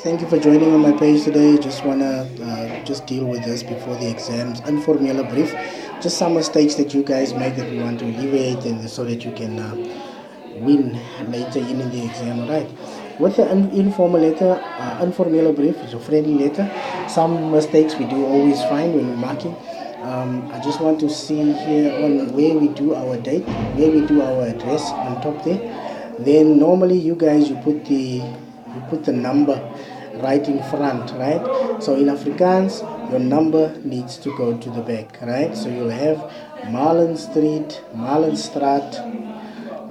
Thank you for joining on my page today. Just wanna just deal with this before the exams. Informal brief, just some mistakes that you guys make that we want to alleviate, and so that you can win later in the exam. Alright. With the informal letter, informal brief is a friendly letter. Some mistakes we do always find when marking. I just want to see here on where we do our date, where we do our address on top there. Then normally you guys you put the number right in front, right? So in Afrikaans, your number needs to go to the back, right? So you'll have Marlin Street, Marlinstraat,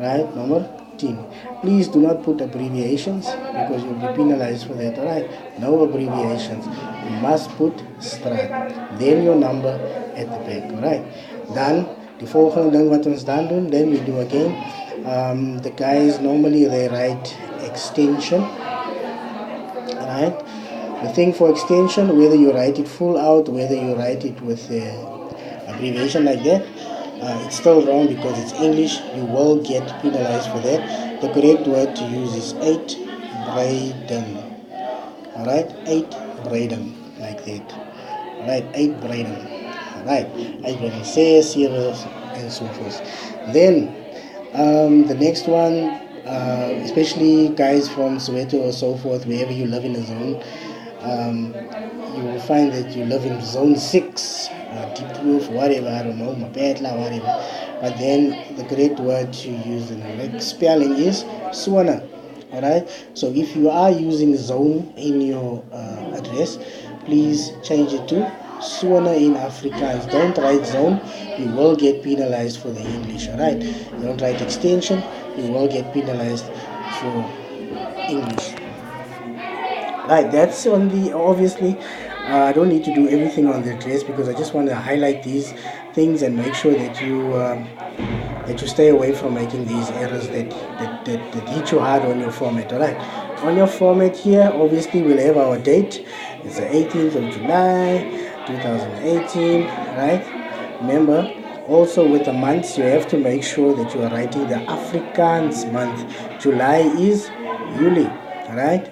right? Number 10. Please do not put abbreviations because you'll be penalized for that, right? No abbreviations. You must put straat. Then your number at the back, right? Dan, die volgende ding wat ons dan doen, then we do again. The guys normally they write extension, right? The thing for extension, whether you write it full out, whether you write it with abbreviation like that, it's still wrong because it's English. You will get penalized for that. The correct word to use is 8 Braden. Alright, 8 Braden, like that. Alright, 8 Braden. Alright, 8 Braden. 6, 7, and so forth. Then, the next one, especially guys from Soweto or so forth, wherever you live in a zone, you will find that you live in zone 6, deep roof, whatever, I don't know, Mapetla, whatever. But then the correct word to use in the correct spelling is Swana. Alright, so if you are using zone in your address, please change it to Swana in Afrikaans. Don't write zone, you will get penalized for the English. Alright, don't write extension, you will get penalized for English. Right, that's on the obviously. I don't need to do everything on the address because I just want to highlight these things and make sure that you stay away from making these errors that hit you hard on your format. Alright, on your format here, obviously we'll have our date. It's the 18th of July 2018. Right, remember also with the months you have to make sure that you are writing the Afrikaans month. July is July. Alright,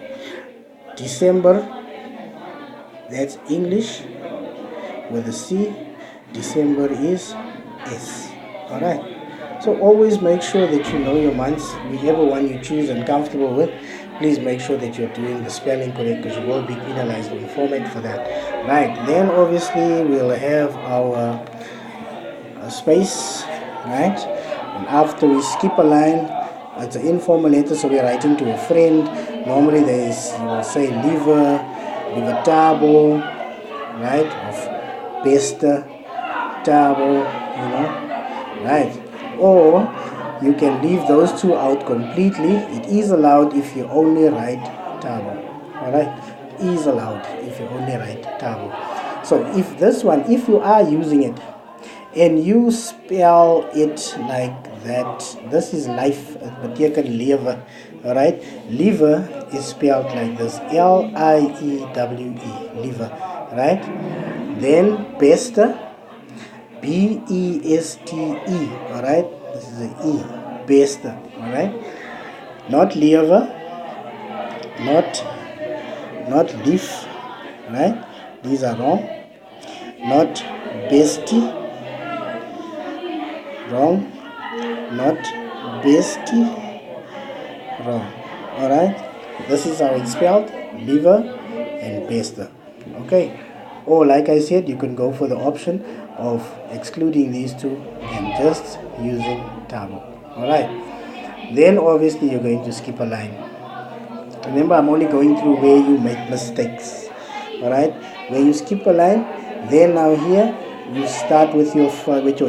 December, that's English with a C. December is S. Alright, so always make sure that you know your months. Whichever one you choose and comfortable with, please make sure that you're doing the spelling correct because you will be penalized on the format for that. Right, then obviously we'll have our space, right? And after we skip a line, it's an informal letter, so we're writing to a friend. Normally you will say liever tabo, right? Of beste tabo, right? Or you can leave those two out completely. It is allowed if you only write tabo. Alright? It is allowed if you only write tabo. So if you are using it and you spell it like that, this is life, beteken lewe. Alright? Lewe is spelled like this, Liewe, lewe, right? Then beste, Beste, alright? This is an E, beste, alright? Not lewe, not lief, right? These are wrong. Not bestie, wrong. Not bestie, wrong. Alright, this is how it's spelled, liver and beste. Okay, or like I said, you can go for the option of excluding these two and just using tabo. Alright, then obviously you're going to skip a line. Remember, I'm only going through where you make mistakes. Alright, where you skip a line, then now here you start with your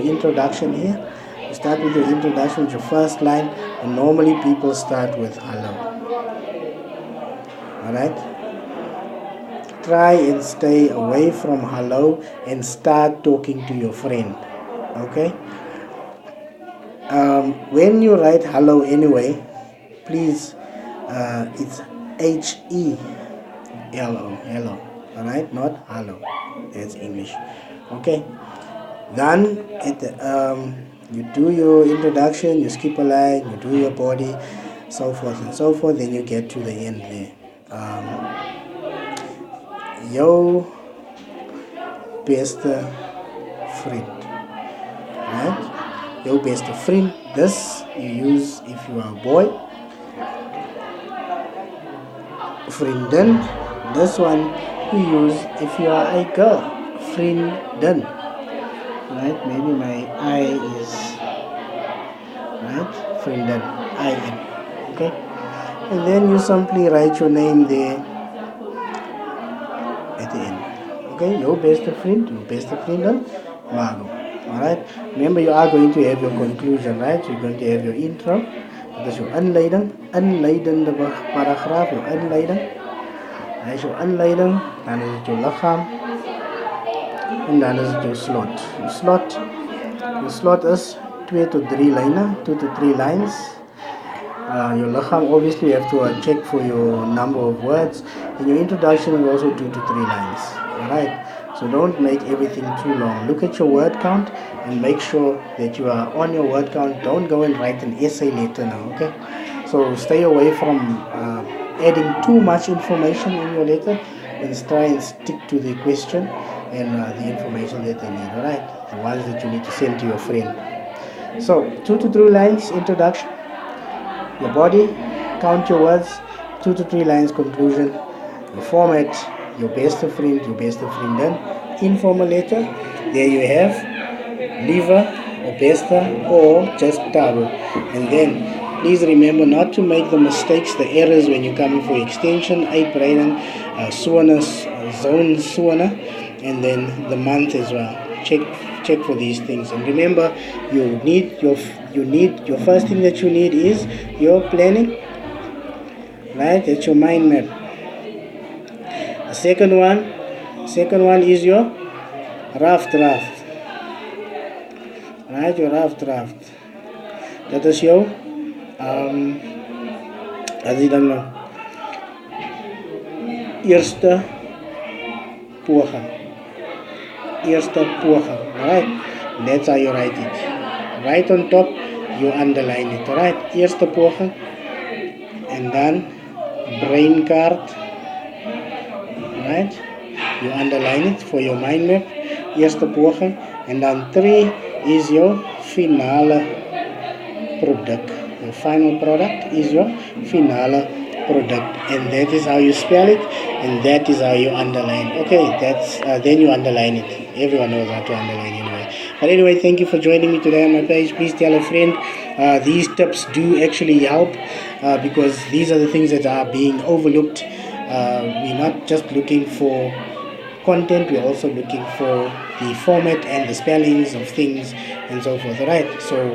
introduction here. You start with your introduction, with your first line, and normally people start with hello. Alright, try and stay away from hello and start talking to your friend. Okay, when you write hello anyway, please, it's H-E-L-O, hello. Alright, not hello. That's English. Okay, then you do your introduction, you skip a line, you do your body, so forth and so forth, then you get to the end there. Your best friend. Right? Your best friend. This you use if you are a boy. Vrienden. This one you use if you are a girl. Vrienden. Right? Maybe my I is right. Vrienden. I-N. Okay. And then you simply write your name there at the end. Okay, your best friend, Mago. Alright, remember you are going to have your conclusion, right? You're going to have your intro. Dat is your inleidende paragraaf, your inleiding. Dat is your inleiding, dan is het je lichaam en dan is het je slot. Je slot is 2 to 3 lijnen, 2 to 3 lines. Your lichaam, obviously you have to check for your number of words. And your introduction is also 2 to 3 lines. Alright, so don't make everything too long. Look at your word count and make sure that you are on your word count. Don't go and write an essay later now, okay? So stay away from adding too much information in your letter and try and stick to the question and the information that they need, alright? The ones that you need to send to your friend. So 2 to 3 lines introduction, your body, count your words, 2 to 3 lines conclusion, your format, your best friend, your best friend, informal letter. There you have liever or beste or just tabo. And then please remember not to make the mistakes, the errors when you're coming for extension, uitbreiding, soene, zone soene, and then the month as well. Check for these things. And remember, your first thing that you need is your planning, right? That's your mind map. The second one is your rough draft, right? Your rough draft. That is your as you don't know, eerste poging. Alright? That's how you write it. Right on top, you underline it. Alright? Eerste poging. And then brain card. Right? You underline it for your mind map. Eerste poging. And then 3 is your finale product. Your final product is your finale product, and that is how you spell it, and that is how you underline. Okay, that's then you underline it. Everyone knows how to underline anyway. But anyway, thank you for joining me today on my page. Please tell a friend. These tips do actually help because these are the things that are being overlooked. We're not just looking for content, we're also looking for the format and the spellings of things and so forth. Alright, so